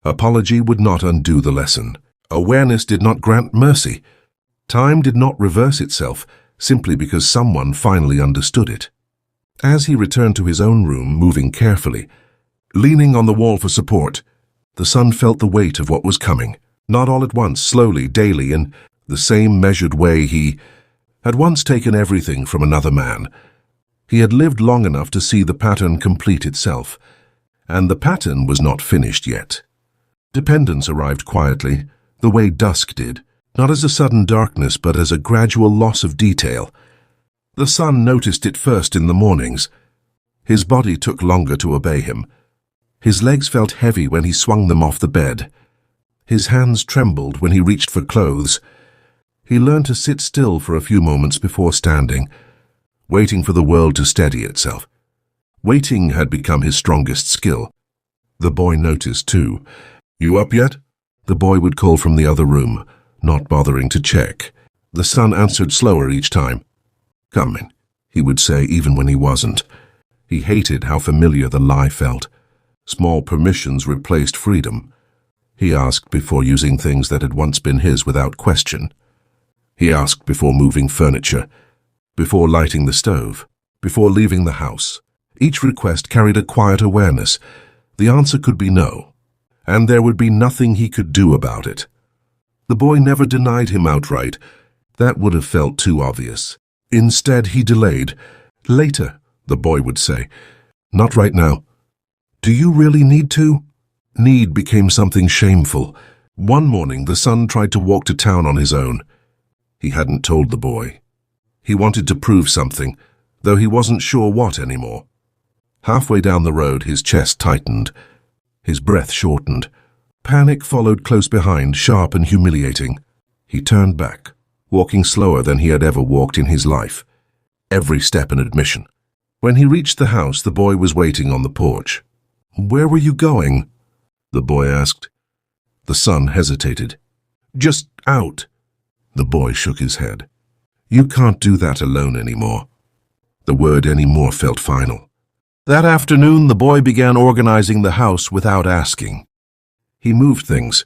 Apology would not undo the lesson. Awareness did not grant mercy. Time did not reverse itself simply because someone finally understood it. As he returned to his own room, moving carefully, leaning on the wall for support, the son felt the weight of what was coming, not all at once, slowly, daily, in the same measured way he had once taken everything from another man. He had lived long enough to see the pattern complete itself, and the pattern was not finished yet. Dependence arrived quietly, the way dusk did, not as a sudden darkness but as a gradual loss of detail. The son noticed it first in the mornings. His body took longer to obey him. His legs felt heavy when he swung them off the bed. His hands trembled when he reached for clothes. He learned to sit still for a few moments before standing, waiting for the world to steady itself. Waiting had become his strongest skill. The boy noticed, too. "You up yet?" The boy would call from the other room, not bothering to check. The son answered slower each time. "Coming," he would say even when he wasn't. He hated how familiar the lie felt. Small permissions replaced freedom. He asked before using things that had once been his without question. He asked before moving furniture, before lighting the stove, before leaving the house. Each request carried a quiet awareness. The answer could be no, and there would be nothing he could do about it. The boy never denied him outright. That would have felt too obvious. Instead, he delayed. "Later," the boy would say. "Not right now." "Do you really need to?" Need became something shameful. One morning, the son tried to walk to town on his own. He hadn't told the boy. He wanted to prove something, though he wasn't sure what anymore. Halfway down the road, his chest tightened. His breath shortened. Panic followed close behind, sharp and humiliating. He turned back, walking slower than he had ever walked in his life. Every step an admission. When he reached the house, the boy was waiting on the porch. "Where were you going?" the boy asked. The son hesitated. "Just out." The boy shook his head. "You can't do that alone anymore." The word anymore felt final. That afternoon, the boy began organizing the house without asking. He moved things,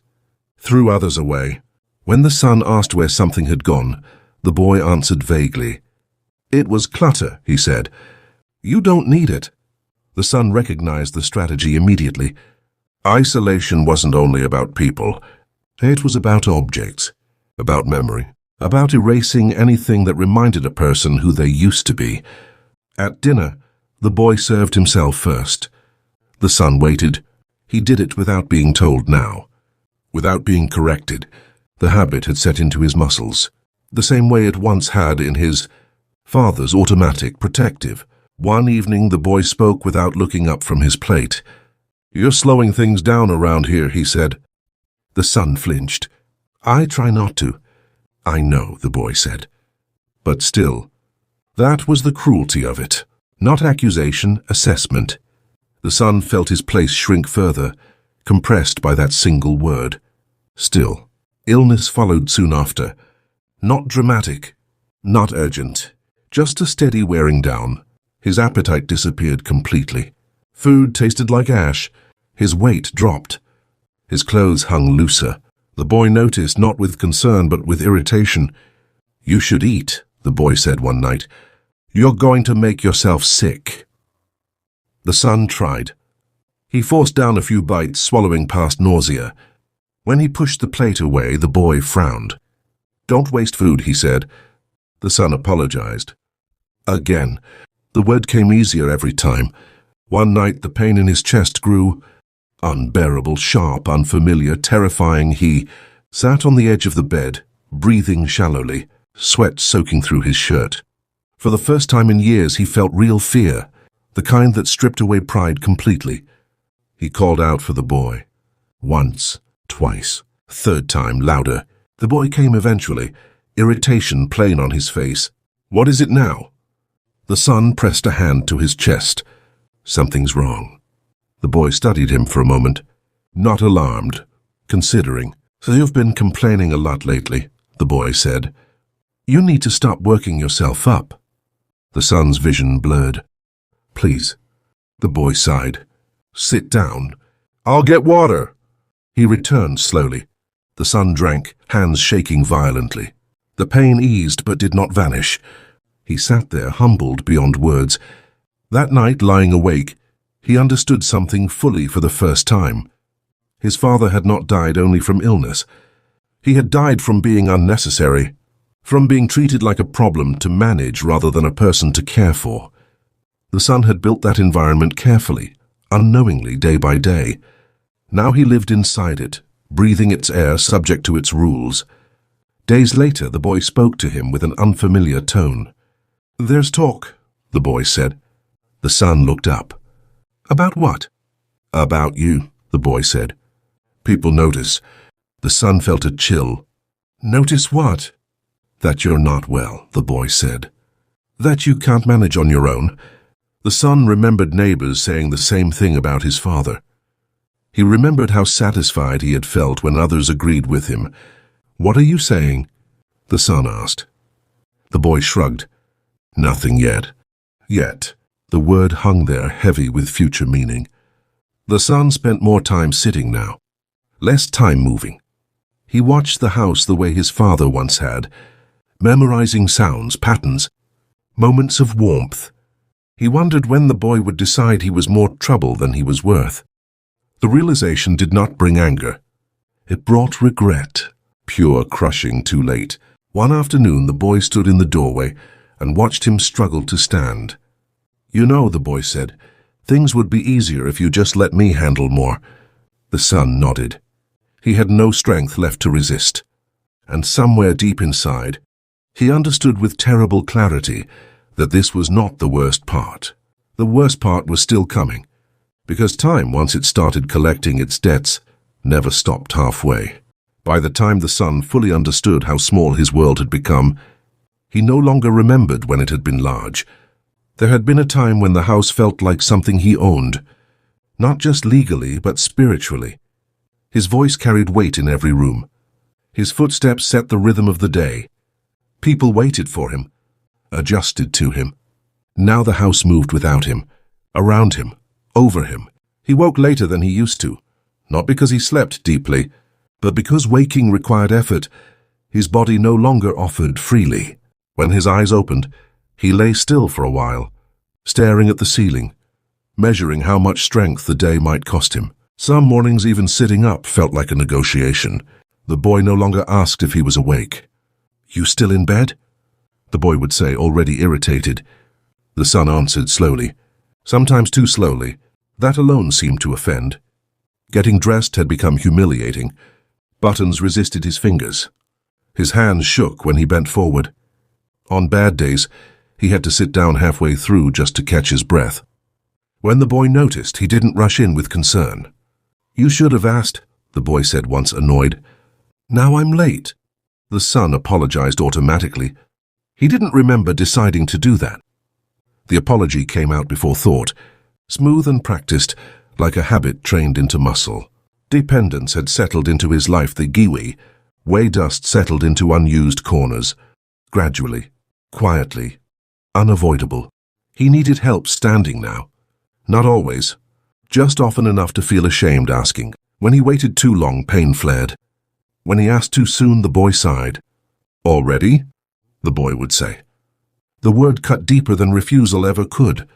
threw others away. When the son asked where something had gone, the boy answered vaguely. "It was clutter," he said. "You don't need it." The son recognized the strategy immediately. Isolation wasn't only about people. It was about objects, about memory, about erasing anything that reminded a person who they used to be. At dinner, the boy served himself first. The son waited. He did it without being told now, without being corrected, The habit had set into his muscles, the same way it once had in his father's automatic protective. One evening the boy spoke without looking up from his plate. "You're slowing things down around here," he said. The son flinched. "I try not to." "I know," the boy said. But still, that was the cruelty of it. Not accusation, assessment. The son felt his place shrink further, compressed by that single word. Still, illness followed soon after. Not dramatic, not urgent, just a steady wearing down. His appetite disappeared completely. Food tasted like ash. His weight dropped. His clothes hung looser. The boy noticed, not with concern but with irritation. "You should eat," the boy said one night. "You're going to make yourself sick." The son tried. He forced down a few bites, swallowing past nausea. When he pushed the plate away, the boy frowned. "Don't waste food," he said. The son apologized. Again, the word came easier every time. One night the pain in his chest grew unbearable, sharp, unfamiliar, terrifying. He sat on the edge of the bed, breathing shallowly, sweat soaking through his shirt. For the first time in years he felt real fear, the kind that stripped away pride completely. He called out for the boy. Once, twice, third time, louder. The boy came eventually, irritation plain on his face. "What is it now?" The son pressed a hand to his chest. "Something's wrong." The boy studied him for a moment, not alarmed, considering. "So you've been complaining a lot lately," the boy said. "You need to stop working yourself up." The son's vision blurred. "Please," the boy sighed. "Sit down. I'll get water." He returned slowly. The son drank, hands shaking violently. The pain eased but did not vanish. He sat there, humbled beyond words. That night, lying awake, he understood something fully for the first time. His father had not died only from illness. He had died from being unnecessary, from being treated like a problem to manage rather than a person to care for. The son had built that environment carefully, unknowingly, day by day. Now he lived inside it, breathing its air, subject to its rules. Days later, the boy spoke to him with an unfamiliar tone. "There's talk," the boy said. The son looked up. "About what?" "About you," the boy said. "People notice." The son felt a chill. "Notice what?" "That you're not well," the boy said. "That you can't manage on your own." The son remembered neighbors saying the same thing about his father. He remembered how satisfied he had felt when others agreed with him. "What are you saying?" the son asked. The boy shrugged. "Nothing yet." Yet. The word hung there, heavy with future meaning. The son spent more time sitting now, less time moving. He watched the house the way his father once had, memorizing sounds, patterns, moments of warmth. He wondered when the boy would decide he was more trouble than he was worth. The realization did not bring anger. It brought regret, pure crushing too late. One afternoon the boy stood in the doorway and watched him struggle to stand. "You know," the boy said, "things would be easier if you just let me handle more." The son nodded. He had no strength left to resist. And somewhere deep inside, he understood with terrible clarity that this was not the worst part. The worst part was still coming, because time, once it started collecting its debts, never stopped halfway. By the time the son fully understood how small his world had become, he no longer remembered when it had been large. There had been a time when the house felt like something he owned, not just legally, but spiritually. His voice carried weight in every room. His footsteps set the rhythm of the day. People waited for him, adjusted to him. Now the house moved without him, around him, over him. He woke later than he used to, not because he slept deeply, but because waking required effort. His body no longer offered freely. When his eyes opened, he lay still for a while, staring at the ceiling, measuring how much strength the day might cost him. Some mornings even sitting up felt like a negotiation. The boy no longer asked if he was awake. "You still in bed?" the boy would say, already irritated. The son answered slowly, sometimes too slowly. That alone seemed to offend. Getting dressed had become humiliating. Buttons resisted his fingers. His hands shook when he bent forward. On bad days, he had to sit down halfway through just to catch his breath. When the boy noticed, he didn't rush in with concern. "You should have asked," the boy said once, annoyed. "Now I'm late." The son apologized automatically. He didn't remember deciding to do that. The apology came out before thought, smooth and practiced, like a habit trained into muscle. Dependence had settled into his life the Giwi, way dust settled into unused corners. Gradually, quietly, unavoidable. He needed help standing now. Not always, just often enough to feel ashamed asking. When he waited too long, pain flared. When he asked too soon, the boy sighed. "Already?" the boy would say. The word cut deeper than refusal ever could.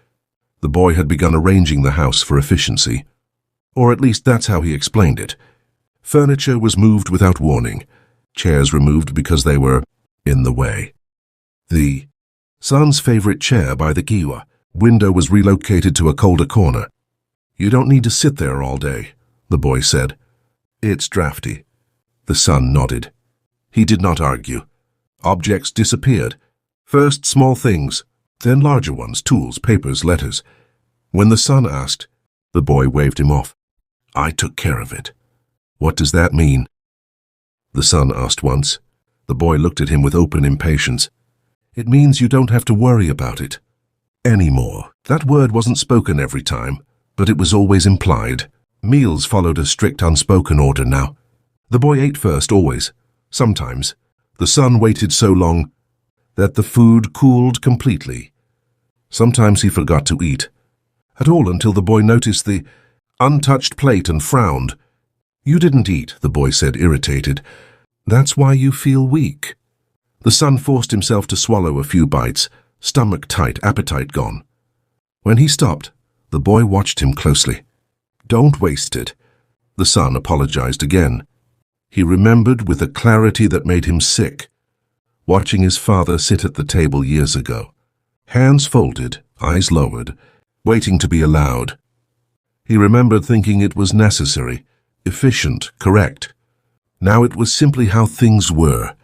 The boy had begun arranging the house for efficiency. Or at least that's how he explained it. Furniture was moved without warning. Chairs removed because they were in the way. The son's favorite chair by the Giwa window was relocated to a colder corner. "You don't need to sit there all day," the boy said. "It's drafty." The son nodded. He did not argue. Objects disappeared. First small things, then larger ones, tools, papers, letters. When the son asked, the boy waved him off. "I took care of it." "What does that mean?" the son asked once. The boy looked at him with open impatience. "It means you don't have to worry about it anymore." That word wasn't spoken every time, but it was always implied. Meals followed a strict unspoken order now. The boy ate first, always. Sometimes, the son waited so long that the food cooled completely. Sometimes he forgot to eat at all until the boy noticed the untouched plate and frowned. "You didn't eat," the boy said, irritated. "That's why you feel weak." The son forced himself to swallow a few bites, stomach tight, appetite gone. When he stopped, the boy watched him closely. "Don't waste it." The son apologized again. He remembered with a clarity that made him sick, watching his father sit at the table years ago. Hands folded, eyes lowered, waiting to be allowed. He remembered thinking it was necessary, efficient, correct. Now it was simply how things were.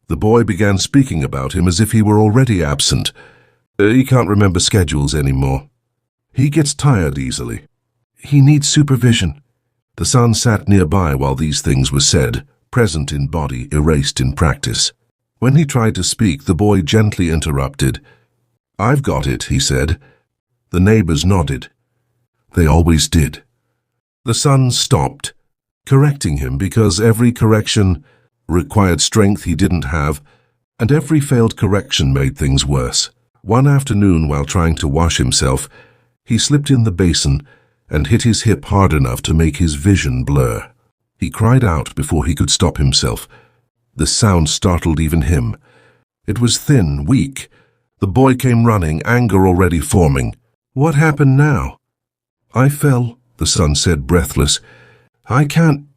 The boy began speaking about him as if he were already absent. He can't remember schedules anymore. He gets tired easily. He needs supervision. The son sat nearby while these things were said, present in body, erased in practice. When he tried to speak, the boy gently interrupted. "I've got it," he said. The neighbors nodded. They always did. The son stopped, correcting him because every correction required strength he didn't have, and every failed correction made things worse. One afternoon, while trying to wash himself, he slipped in the basin and hit his hip hard enough to make his vision blur. He cried out before he could stop himself. The sound startled even him. It was thin, weak. The boy came running, anger already forming. "What happened now?" "I fell," the son said, breathless. "I can't."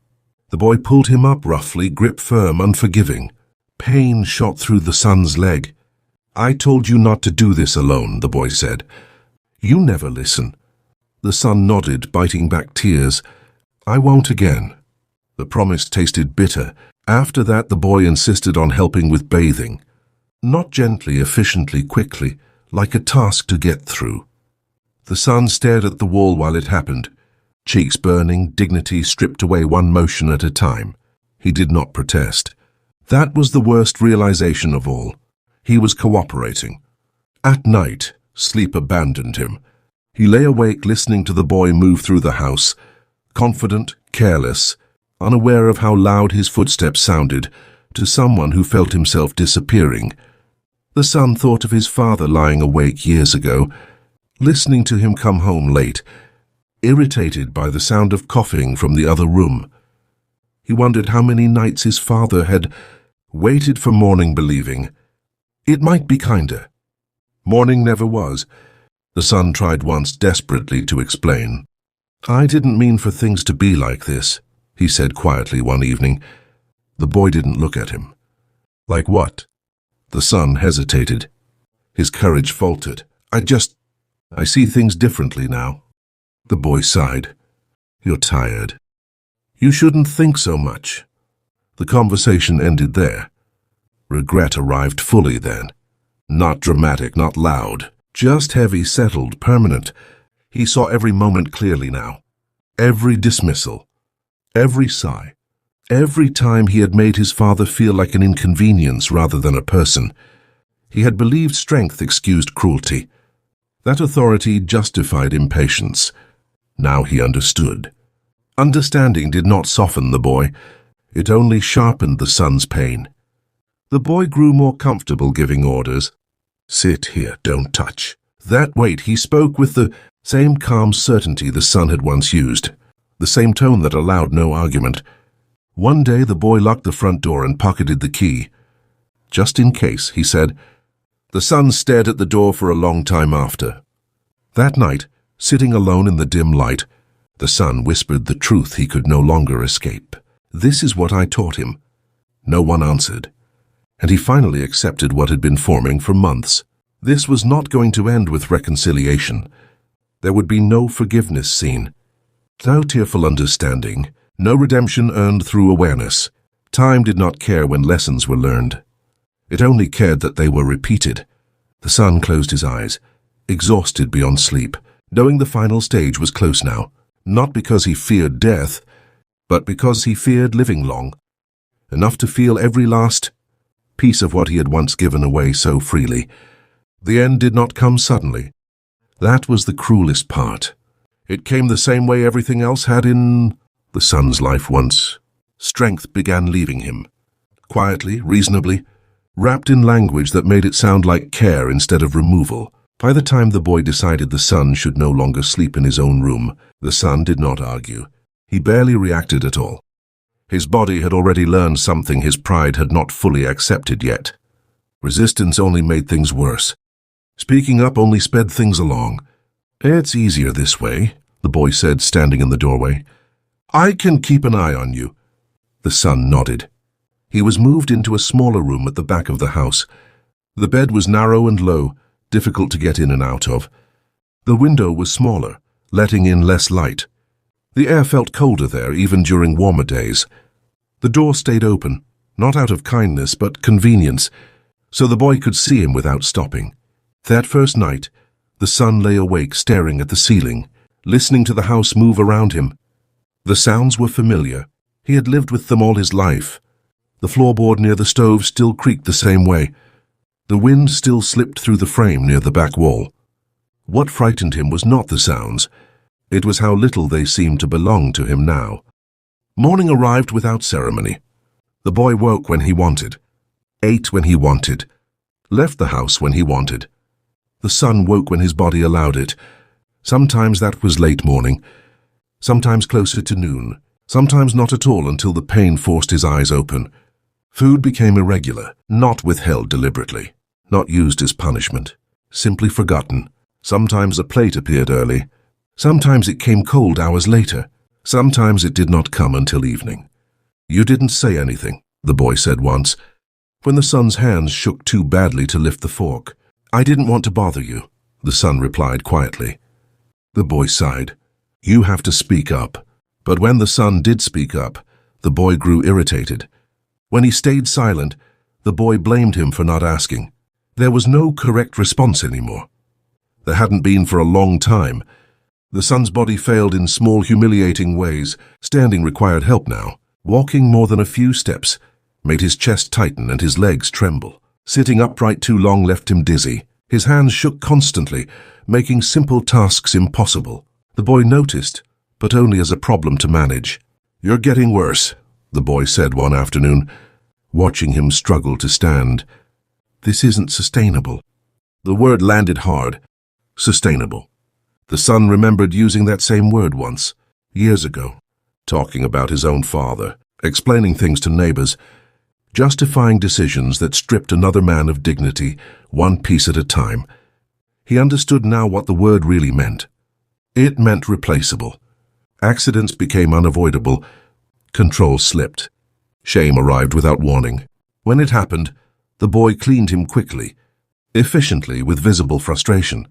The boy pulled him up roughly, grip firm, unforgiving. Pain shot through the son's leg. "I told you not to do this alone," the boy said. "You never listen." The son nodded, biting back tears. "I won't again." The promise tasted bitter. After that, the boy insisted on helping with bathing. Not gently, efficiently, quickly, like a task to get through. The son stared at the wall while it happened, cheeks burning, dignity stripped away one motion at a time. He did not protest. That was the worst realization of all. He was cooperating. At night, sleep abandoned him. He lay awake listening to the boy move through the house, confident, careless, unaware of how loud his footsteps sounded to someone who felt himself disappearing. The son thought of his father lying awake years ago, listening to him come home late, irritated by the sound of coughing from the other room. He wondered how many nights his father had waited for morning, believing it might be kinder. Morning never was. The son tried once desperately to explain. "I didn't mean for things to be like this," he said quietly one evening. The boy didn't look at him. "Like what?" The son hesitated. His courage faltered. I see things differently now." The boy sighed. "You're tired." "You shouldn't think so much." The conversation ended there. Regret arrived fully then. Not dramatic, not loud, just heavy, settled, permanent. He saw every moment clearly now. Every dismissal, every sigh, every time he had made his father feel like an inconvenience rather than a person. He had believed strength excused cruelty, that authority justified impatience. Now he understood. Understanding did not soften the boy. It only sharpened the son's pain. The boy grew more comfortable giving orders. Sit here, don't touch. That weight, he spoke with the same calm certainty the son had once used, the same tone that allowed no argument. One day the boy locked the front door and pocketed the key. Just in case, he said. The son stared at the door for a long time after. That night, sitting alone in the dim light, the son whispered the truth he could no longer escape. This is what I taught him. No one answered, and he finally accepted what had been forming for months. This was not going to end with reconciliation. There would be no forgiveness scene, no tearful understanding, no redemption earned through awareness. Time did not care when lessons were learned. It only cared that they were repeated. The son closed his eyes, exhausted beyond sleep, knowing the final stage was close now, not because he feared death, but because he feared living long, enough to feel every last piece of what he had once given away so freely. The end did not come suddenly. That was the cruelest part. It came the same way everything else had in the son's life once. Strength began leaving him, quietly, reasonably, wrapped in language that made it sound like care instead of removal. By the time the boy decided the son should no longer sleep in his own room, the son did not argue. He barely reacted at all. His body had already learned something his pride had not fully accepted yet. Resistance only made things worse. Speaking up only sped things along. It's easier this way, the boy said, standing in the doorway. I can keep an eye on you. The son nodded. He was moved into a smaller room at the back of the house. The bed was narrow and low, difficult to get in and out of. The window was smaller, letting in less light. The air felt colder there, even during warmer days. The door stayed open, not out of kindness, but convenience, so the boy could see him without stopping. That first night, the son lay awake staring at the ceiling, listening to the house move around him. The sounds were familiar. He had lived with them all his life. The floorboard near the stove still creaked the same way. The wind still slipped through the frame near the back wall. What frightened him was not the sounds. It was how little they seemed to belong to him now. Morning arrived without ceremony. The boy woke when he wanted, ate when he wanted, left the house when he wanted. The son woke when his body allowed it. Sometimes that was late morning, sometimes closer to noon, sometimes not at all until the pain forced his eyes open. Food became irregular, not withheld deliberately, not used as punishment, simply forgotten. Sometimes a plate appeared early. Sometimes it came cold hours later. Sometimes it did not come until evening. You didn't say anything, the boy said once, when the son's hands shook too badly to lift the fork. I didn't want to bother you, the son replied quietly. The boy sighed. You have to speak up. But when the son did speak up, the boy grew irritated. When he stayed silent, the boy blamed him for not asking. There was no correct response anymore. There hadn't been for a long time. The son's body failed in small, humiliating ways. Standing required help now. Walking more than a few steps made his chest tighten and his legs tremble. Sitting upright too long left him dizzy. His hands shook constantly, making simple tasks impossible. The boy noticed, but only as a problem to manage. You're getting worse, the boy said one afternoon, watching him struggle to stand. This isn't sustainable. The word landed hard. Sustainable. The son remembered using that same word once, years ago, talking about his own father, explaining things to neighbors, justifying decisions that stripped another man of dignity, one piece at a time. He understood now what the word really meant. It meant replaceable. Accidents became unavoidable. Control slipped. Shame arrived without warning. When it happened, the boy cleaned him quickly, efficiently, with visible frustration.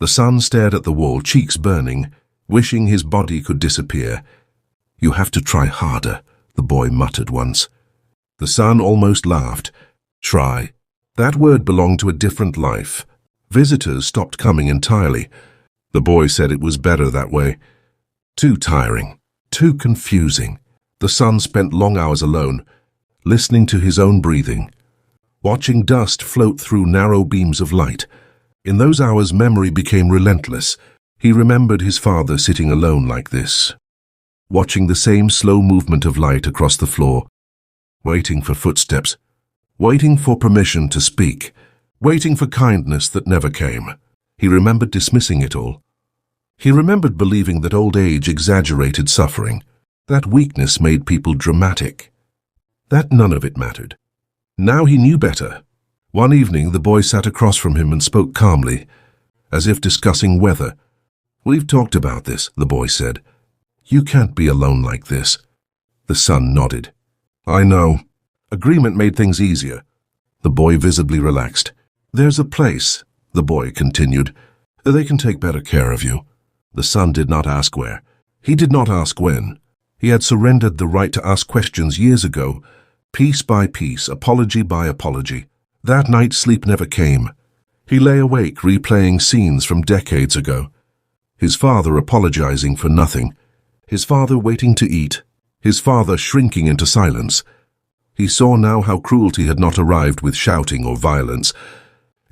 The son stared at the wall, cheeks burning, wishing his body could disappear. You have to try harder, the boy muttered once. The son almost laughed. Try. That word belonged to a different life. Visitors stopped coming entirely. The boy said it was better that way. Too tiring. Too confusing. The son spent long hours alone, listening to his own breathing, watching dust float through narrow beams of light. In those hours, memory became relentless. He remembered his father sitting alone like this, watching the same slow movement of light across the floor, waiting for footsteps, waiting for permission to speak, waiting for kindness that never came. He remembered dismissing it all. He remembered believing that old age exaggerated suffering, that weakness made people dramatic, that none of it mattered. Now he knew better. One evening, the boy sat across from him and spoke calmly, as if discussing weather. "We've talked about this," the boy said. "You can't be alone like this." The son nodded. "I know." Agreement made things easier. The boy visibly relaxed. "There's a place," the boy continued. "They can take better care of you." The son did not ask where. He did not ask when. He had surrendered the right to ask questions years ago, piece by piece, apology by apology. That night, sleep never came. He lay awake, replaying scenes from decades ago. His father apologizing for nothing. His father waiting to eat. His father shrinking into silence. He saw now how cruelty had not arrived with shouting or violence.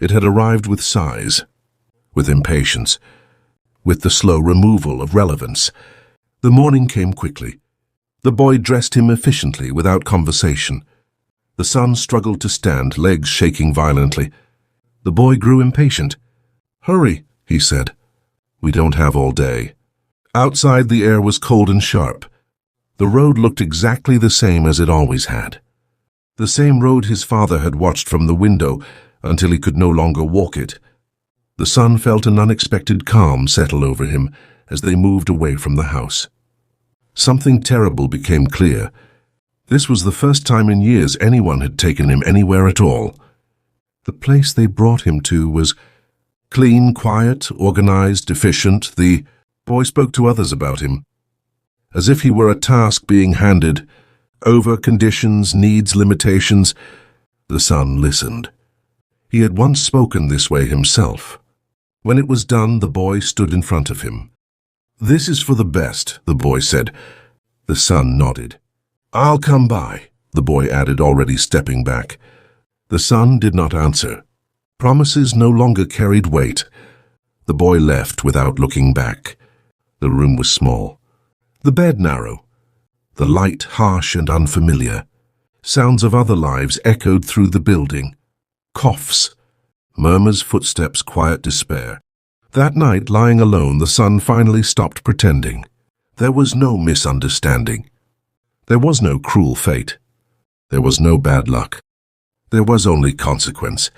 It had arrived with sighs, with impatience, with the slow removal of relevance. The morning came quickly. The boy dressed him efficiently, without conversation. The son struggled to stand, legs shaking violently. The boy grew impatient. "Hurry," he said. "We don't have all day." Outside, the air was cold and sharp. The road looked exactly the same as it always had. The same road his father had watched from the window until he could no longer walk it. The son felt an unexpected calm settle over him as they moved away from the house. Something terrible became clear. This was the first time in years anyone had taken him anywhere at all. The place they brought him to was clean, quiet, organized, efficient. The boy spoke to others about him, as if he were a task being handed over, conditions, needs, limitations. The son listened. He had once spoken this way himself. When it was done, the boy stood in front of him. "This is for the best," the boy said. The son nodded. "I'll come by," the boy added, already stepping back. The son did not answer. Promises no longer carried weight. The boy left without looking back. The room was small, the bed narrow, the light harsh and unfamiliar. Sounds of other lives echoed through the building. Coughs, murmurs, footsteps, quiet despair. That night, lying alone, the son finally stopped pretending. There was no misunderstanding. There was no cruel fate. There was no bad luck. There was only consequence.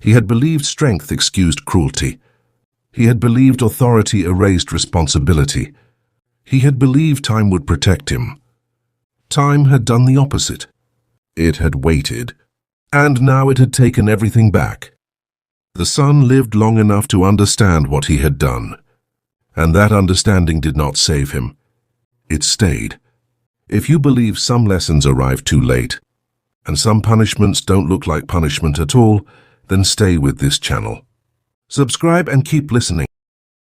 He had believed strength excused cruelty. He had believed authority erased responsibility. He had believed time would protect him. Time had done the opposite. It had waited. And now it had taken everything back. The son lived long enough to understand what he had done. And that understanding did not save him. It stayed. If you believe some lessons arrive too late, and some punishments don't look like punishment at all, then stay with this channel. Subscribe and keep listening.